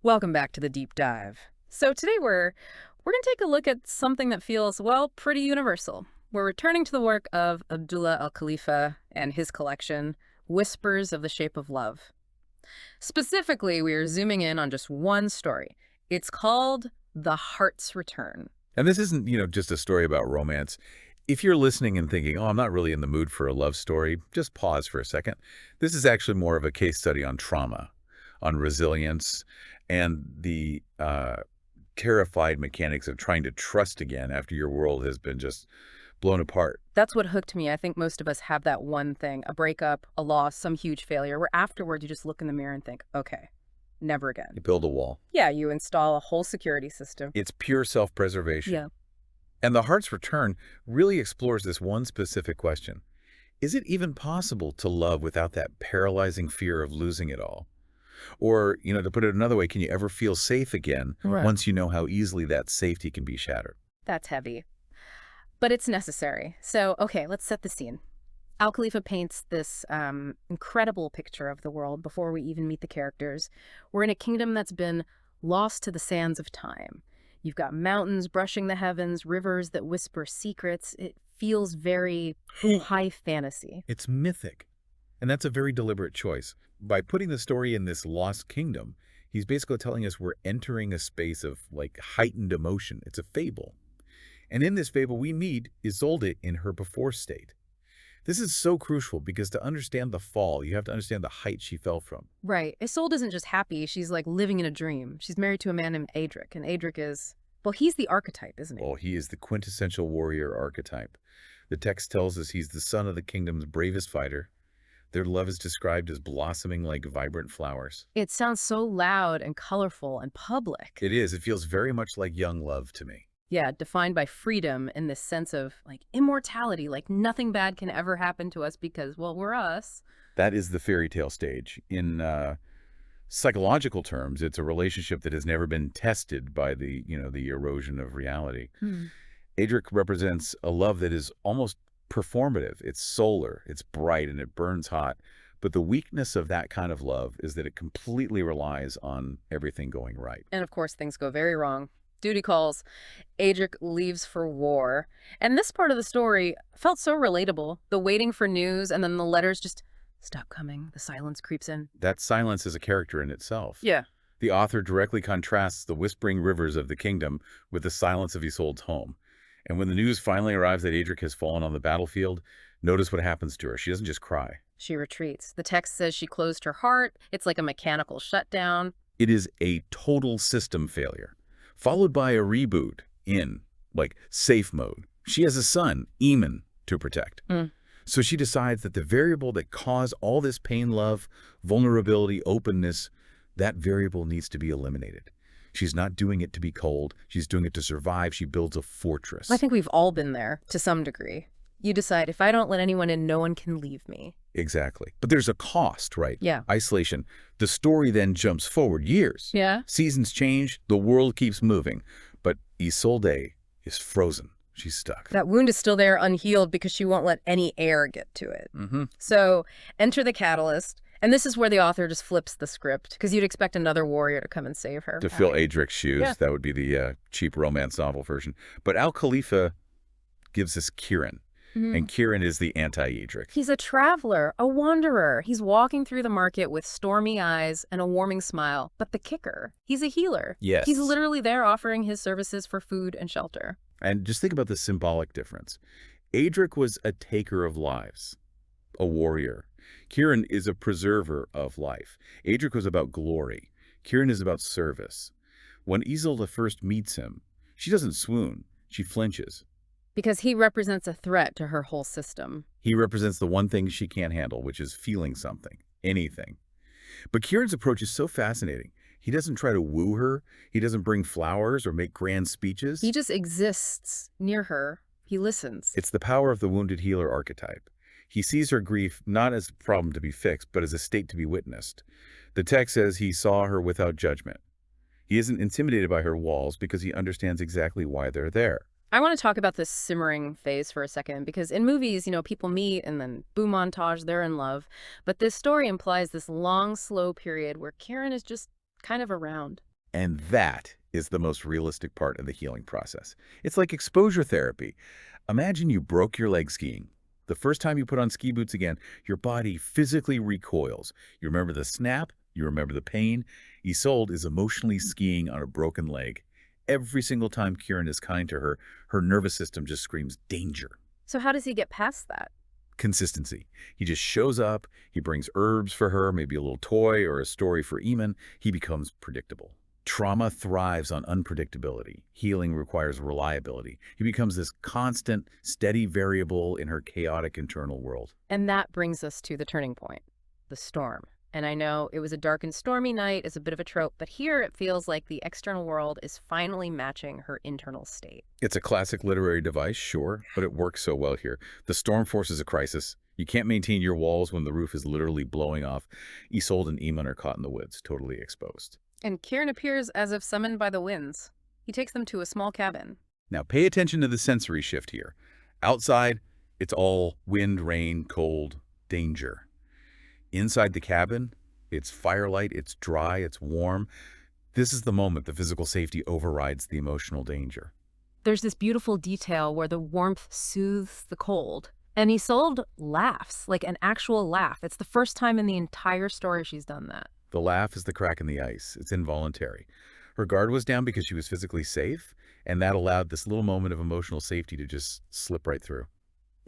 Welcome back to the deep dive. So today we're going to take a look at something that feels, well, pretty universal. We're returning to the work of Abdullah al-Khalifa and his collection, Whispers of the Shape of Love. Specifically, we are zooming in on just one story. It's called The Heart's Return. And this isn't, just a story about romance. If you're listening and thinking, oh, I'm not really in the mood for a love story, just pause for a second. This is actually more of a case study on trauma, on resilience, and the terrified mechanics of trying to trust again after your world has been just blown apart. That's what hooked me. I think most of us have that one thing, a breakup, a loss, some huge failure, where afterwards you just look in the mirror and think, okay, never again. You build a wall. Yeah, you install a whole security system. It's pure self-preservation. Yeah. And The Heart's Return really explores this one specific question. Is it even possible to love without that paralyzing fear of losing it all? Or, to put it another way, can you ever feel safe again once you know how easily that safety can be shattered? That's heavy. But it's necessary. So, okay, let's set the scene. Al-Khalifa paints this incredible picture of the world before we even meet the characters. We're in a kingdom that's been lost to the sands of time. You've got mountains brushing the heavens, rivers that whisper secrets. It feels very high fantasy. It's mythic. And that's a very deliberate choice. By putting the story in this lost kingdom, he's basically telling us we're entering a space of, heightened emotion. It's a fable. And in this fable, we meet Isolde in her before state. This is so crucial because to understand the fall, you have to understand the height she fell from. Right. Isolde isn't just happy. She's like living in a dream. She's married to a man named Adric, and Adric is, well, he's the archetype, isn't he? Well, he is the quintessential warrior archetype. The text tells us he's the son of the kingdom's bravest fighter. Their love is described as blossoming like vibrant flowers. It sounds so loud and colorful and public. It is. It feels very much like young love to me. Yeah, defined by freedom in this sense of, immortality, like nothing bad can ever happen to us because, well, we're us. That is the fairy tale stage. In psychological terms, it's a relationship that has never been tested by the erosion of reality. Adric represents a love that is almost performative. It's solar, it's bright, and it burns hot. But the weakness of that kind of love is that it completely relies on everything going right. And of course, things go very wrong. Duty calls. Adric leaves for war. And this part of the story felt so relatable. The waiting for news and then the letters just stop coming. The silence creeps in. That silence is a character in itself. Yeah. The author directly contrasts the whispering rivers of the kingdom with the silence of Isolde's home. And when the news finally arrives that Adric has fallen on the battlefield, notice what happens to her. She doesn't just cry. She retreats. The text says she closed her heart. It's like a mechanical shutdown. It is a total system failure, followed by a reboot in, safe mode. She has a son, Eamon, to protect. So she decides that the variable that caused all this pain, love, vulnerability, openness, that variable needs to be eliminated. She's not doing it to be cold. She's doing it to survive. She builds a fortress. I think we've all been there to some degree. You decide, if I don't let anyone in, no one can leave me. Exactly. But there's a cost, right? Yeah. Isolation. The story then jumps forward years. Yeah. Seasons change. The world keeps moving. But Isolde is frozen. She's stuck. That wound is still there unhealed because she won't let any air get to it. So enter the catalyst. And this is where the author just flips the script, because you'd expect another warrior to come and save her. To fill Adric's shoes. Yeah. That would be the cheap romance novel version. But Al-Khalifa gives us Kieran. And Kieran is the anti-Adric. He's a traveler, a wanderer. He's walking through the market with stormy eyes and a warming smile. But the kicker, he's a healer. Yes. He's literally there offering his services for food and shelter. And just think about the symbolic difference. Adric was a taker of lives, a warrior. Kieran is a preserver of life. Adric was about glory. Kieran is about service. When Isolde first meets him, she doesn't swoon. She flinches. Because he represents a threat to her whole system. He represents the one thing she can't handle, which is feeling something, anything. But Kieran's approach is so fascinating. He doesn't try to woo her. He doesn't bring flowers or make grand speeches. He just exists near her. He listens. It's the power of the wounded healer archetype. He sees her grief not as a problem to be fixed, but as a state to be witnessed. The text says he saw her without judgment. He isn't intimidated by her walls because he understands exactly why they're there. I want to talk about this simmering phase for a second, because in movies, people meet and then boom montage, they're in love. But this story implies this long, slow period where Kieran is just kind of around. And that is the most realistic part of the healing process. It's like exposure therapy. Imagine you broke your leg skiing. The first time you put on ski boots again, your body physically recoils. You remember the snap, you remember the pain. Isolde is emotionally skiing on a broken leg. Every single time Kieran is kind to her, her nervous system just screams danger. So how does he get past that? Consistency. He just shows up, he brings herbs for her, maybe a little toy or a story for Eamon. He becomes predictable. Trauma thrives on unpredictability. Healing requires reliability. He becomes this constant, steady variable in her chaotic internal world. And that brings us to the turning point, the storm. And I know it was a dark and stormy night is a bit of a trope, but here it feels like the external world is finally matching her internal state. It's a classic literary device, sure, but it works so well here. The storm forces a crisis. You can't maintain your walls when the roof is literally blowing off. Isolde and Eamon are caught in the woods, totally exposed. And Kieran appears as if summoned by the winds. He takes them to a small cabin. Now pay attention to the sensory shift here. Outside, it's all wind, rain, cold, danger. Inside the cabin, it's firelight, it's dry, it's warm. This is the moment the physical safety overrides the emotional danger. There's this beautiful detail where the warmth soothes the cold. And Isolde laughs, like an actual laugh. It's the first time in the entire story she's done that. The laugh is the crack in the ice. It's involuntary. Her guard was down because she was physically safe, and that allowed this little moment of emotional safety to just slip right through.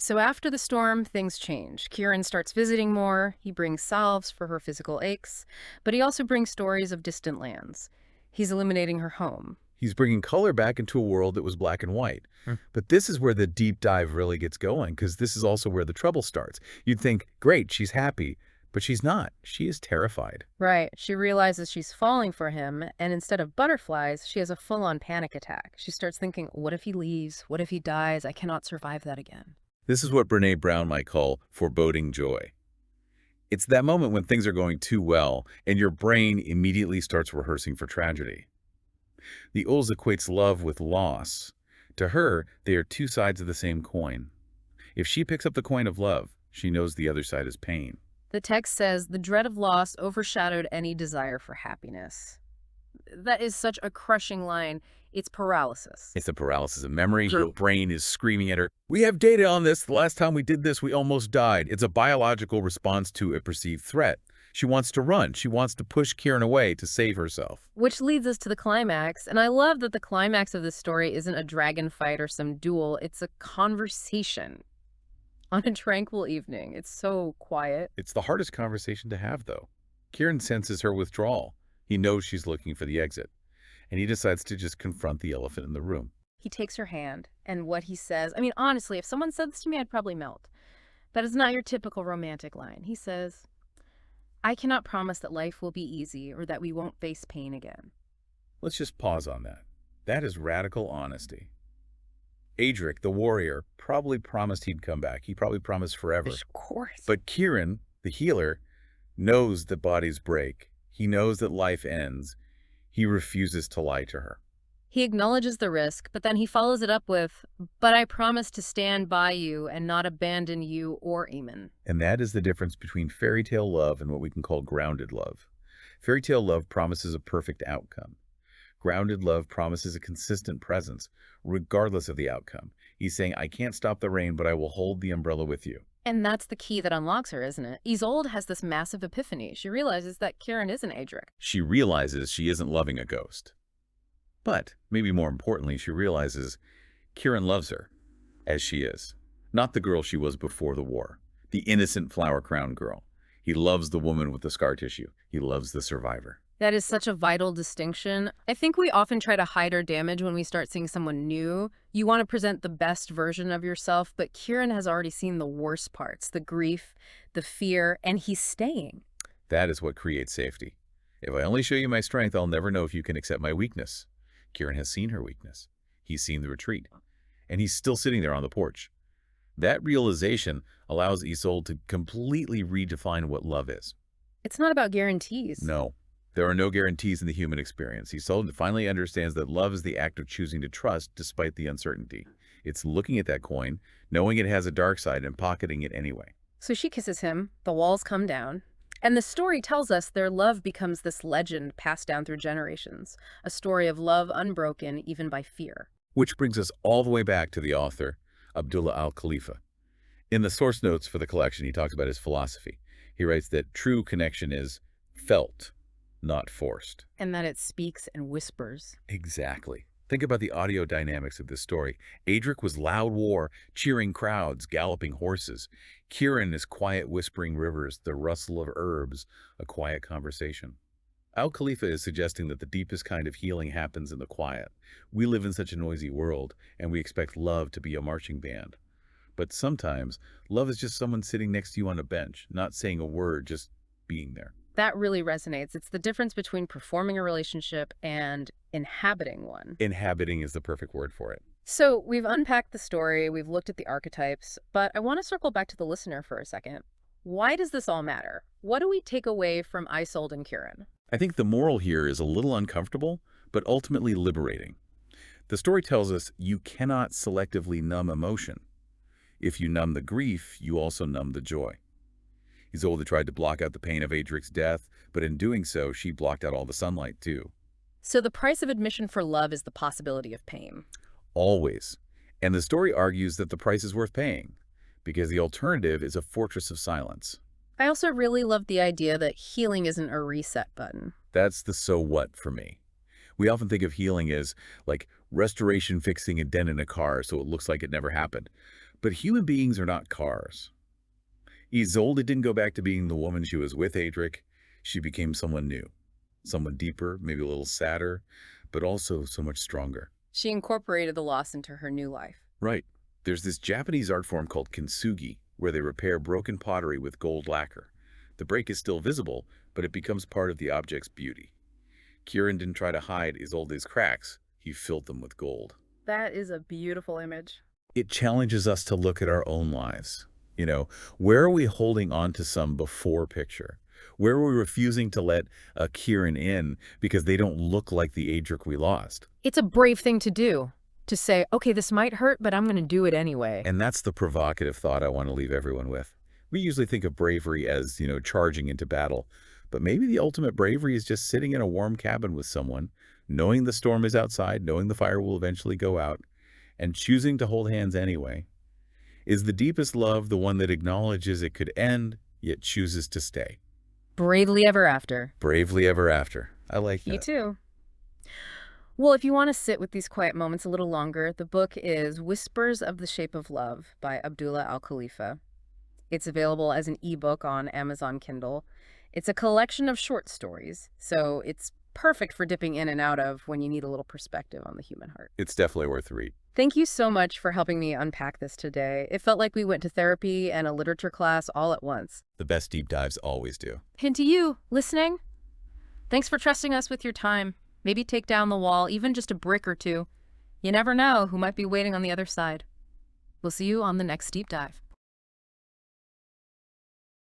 So after the storm, things change. Kieran starts visiting more. He brings salves for her physical aches, but he also brings stories of distant lands. He's illuminating her home. He's bringing color back into a world that was black and white. But this is where the deep dive really gets going, because this is also where the trouble starts. You'd think, great, she's happy, but she's not. She is terrified. Right. She realizes she's falling for him, and instead of butterflies, she has a full-on panic attack. She starts thinking, what if he leaves? What if he dies? I cannot survive that again. This is what Brené Brown might call foreboding joy. It's that moment when things are going too well, and your brain immediately starts rehearsing for tragedy. The Ulz equates love with loss. To her, they are two sides of the same coin. If she picks up the coin of love, she knows the other side is pain. The text says, the dread of loss overshadowed any desire for happiness. That is such a crushing line. It's paralysis. It's a paralysis of memory. True. Her brain is screaming at her, we have data on this. The last time we did this, we almost died. It's a biological response to a perceived threat. She wants to run. She wants to push Kieran away to save herself. Which leads us to the climax. And I love that the climax of this story isn't a dragon fight or some duel. It's a conversation on a tranquil evening. It's so quiet. It's the hardest conversation to have, though. Kieran senses her withdrawal. He knows she's looking for the exit, and he decides to just confront the elephant in the room. He takes her hand, and what he says, I mean, honestly, if someone said this to me, I'd probably melt. That is not your typical romantic line. He says, I cannot promise that life will be easy or that we won't face pain again. Let's just pause on that. That is radical honesty. Adric, the warrior, probably promised he'd come back. He probably promised forever. Of course. But Kieran, the healer, knows that bodies break. He knows that life ends. He refuses to lie to her. He acknowledges the risk, but then he follows it up with, but I promise to stand by you and not abandon you or Eamon. And that is the difference between fairy tale love and what we can call grounded love. Fairy tale love promises a perfect outcome. Grounded love promises a consistent presence, regardless of the outcome. He's saying, I can't stop the rain, but I will hold the umbrella with you. And that's the key that unlocks her, isn't it? Isolde has this massive epiphany. She realizes that Kieran isn't Adric. She realizes she isn't loving a ghost. But, maybe more importantly, she realizes Kieran loves her, as she is. Not the girl she was before the war. The innocent flower-crowned girl. He loves the woman with the scar tissue. He loves the survivor. That is such a vital distinction. I think we often try to hide our damage when we start seeing someone new. You want to present the best version of yourself, but Kieran has already seen the worst parts, the grief, the fear, and he's staying. That is what creates safety. If I only show you my strength, I'll never know if you can accept my weakness. Kieran has seen her weakness. He's seen the retreat. And he's still sitting there on the porch. That realization allows Isolde to completely redefine what love is. It's not about guarantees. No. There are no guarantees in the human experience. Isolde finally understands that love is the act of choosing to trust despite the uncertainty. It's looking at that coin, knowing it has a dark side, and pocketing it anyway. So she kisses him, the walls come down. And the story tells us their love becomes this legend passed down through generations, a story of love unbroken even by fear. Which brings us all the way back to the author, Abdullah al-Khalifa. In the source notes for the collection, he talks about his philosophy. He writes that true connection is felt, not forced. And that it speaks and whispers. Exactly. Think about the audio dynamics of this story. Adric was loud war, cheering crowds, galloping horses. Kieran is quiet whispering rivers, the rustle of herbs, a quiet conversation. Al-Khalifa is suggesting that the deepest kind of healing happens in the quiet. We live in such a noisy world, and we expect love to be a marching band. But sometimes, love is just someone sitting next to you on a bench, not saying a word, just being there. That really resonates. It's the difference between performing a relationship and inhabiting one. Inhabiting is the perfect word for it. So we've unpacked the story, we've looked at the archetypes, but I want to circle back to the listener for a second. Why does this all matter? What do we take away from Isolde and Kieran? I think the moral here is a little uncomfortable, but ultimately liberating. The story tells us you cannot selectively numb emotion. If you numb the grief, you also numb the joy. Isolde tried to block out the pain of Adric's death, but in doing so, she blocked out all the sunlight too. So the price of admission for love is the possibility of pain. Always. And the story argues that the price is worth paying, because the alternative is a fortress of silence. I also really love the idea that healing isn't a reset button. That's the so what for me. We often think of healing as like restoration fixing a dent in a car so it looks like it never happened. But human beings are not cars. Isolde didn't go back to being the woman she was with Adric. She became someone new, someone deeper, maybe a little sadder, but also so much stronger. She incorporated the loss into her new life. Right. There's this Japanese art form called kintsugi, where they repair broken pottery with gold lacquer. The break is still visible, but it becomes part of the object's beauty. Kieran didn't try to hide Isolde's cracks. He filled them with gold. That is a beautiful image. It challenges us to look at our own lives. Where are we holding on to some before picture? Where are we refusing to let a Kieran in because they don't look like the Adric we lost? It's a brave thing to do, to say, okay, this might hurt, but I'm going to do it anyway. And that's the provocative thought I want to leave everyone with. We usually think of bravery as, charging into battle. But maybe the ultimate bravery is just sitting in a warm cabin with someone, knowing the storm is outside, knowing the fire will eventually go out, and choosing to hold hands anyway. Is the deepest love the one that acknowledges it could end, yet chooses to stay? Bravely ever after. Bravely ever after. I like that. You too. Well, if you want to sit with these quiet moments a little longer, the book is Whispers of the Shape of Love by Abdullah al-Khalifa. It's available as an ebook on Amazon Kindle. It's a collection of short stories, so it's perfect for dipping in and out of when you need a little perspective on the human heart. It's definitely worth the read. Thank you so much for helping me unpack this today. It felt like we went to therapy and a literature class all at once. The best deep dives always do. And to you, listening, thanks for trusting us with your time. Maybe take down the wall, even just a brick or two. You never know who might be waiting on the other side. We'll see you on the next deep dive.